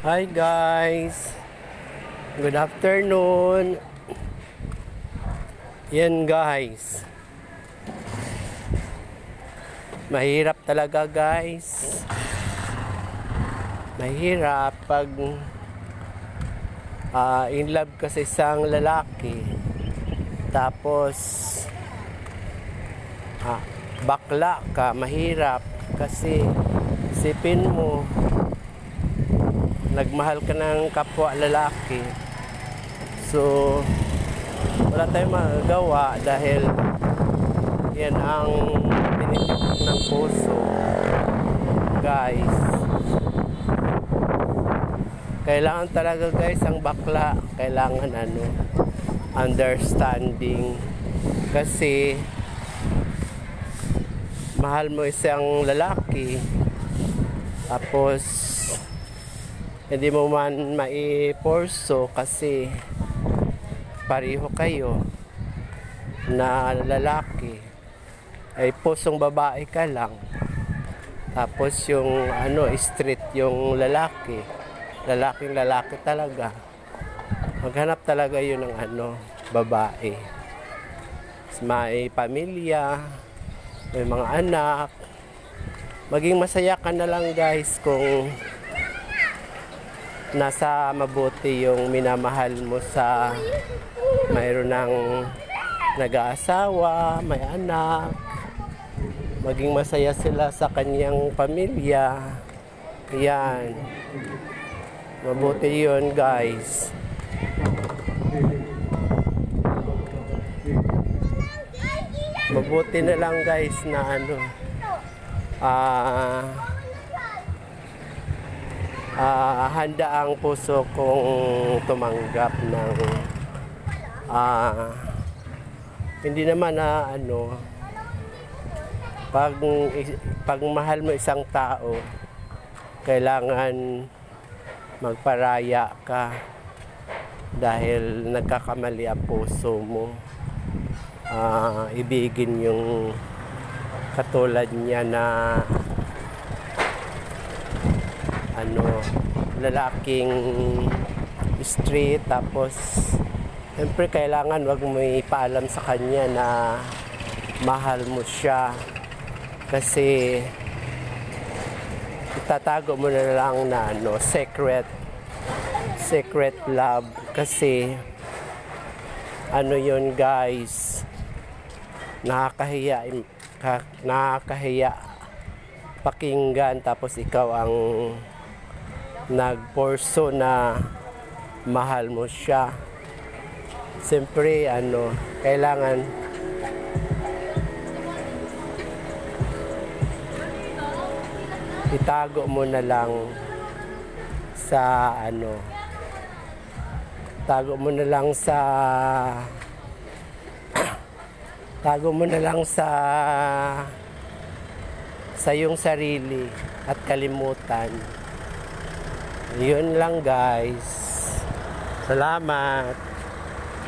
Hi guys, good afternoon. Yan guys, mahirap talaga guys. Mahirap pag in love ka sa isang lalaki, tapos bakla ka. Mahirap kasi isipin mo, nagmahal ka ng kapwa lalaki, so wala tayong magagawa dahil yan ang tinitik ng puso guys. Kailangan talaga guys ang bakla, kailangan understanding, kasi mahal mo isang lalaki tapos hindi mo man maiporso kasi pareho kayo na lalaki, ay pusong babae ka lang, tapos yung street yung lalaking lalaki talaga, maghanap talaga yun ng babae, may pamilya, may mga anak. Maging masaya ka na lang guys kung nasa mabuti yung minamahal mo, sa mayroon ng nag-aasawa, may anak. Maging masaya sila sa kanyang pamilya. Yan, mabuti yun guys. Mabuti na lang guys na handa ang puso kong tumanggap ng hindi naman pag mahal mo isang tao, kailangan magparaya ka dahil nagkakamali ang puso mo. Ibigin yung katulad niya na lalaking street, tapos siyempre kailangan wag mo ipaalam sa kanya na mahal mo siya, kasi itatago mo na lang na secret love, kasi yun guys, nakakahiya pakinggan, tapos ikaw ang nagporso na mahal mo siya. Siyempre kailangan itago mo na lang sa tago mo na lang sa iyong sarili at kalimutan. Yun lang guys. Salamat.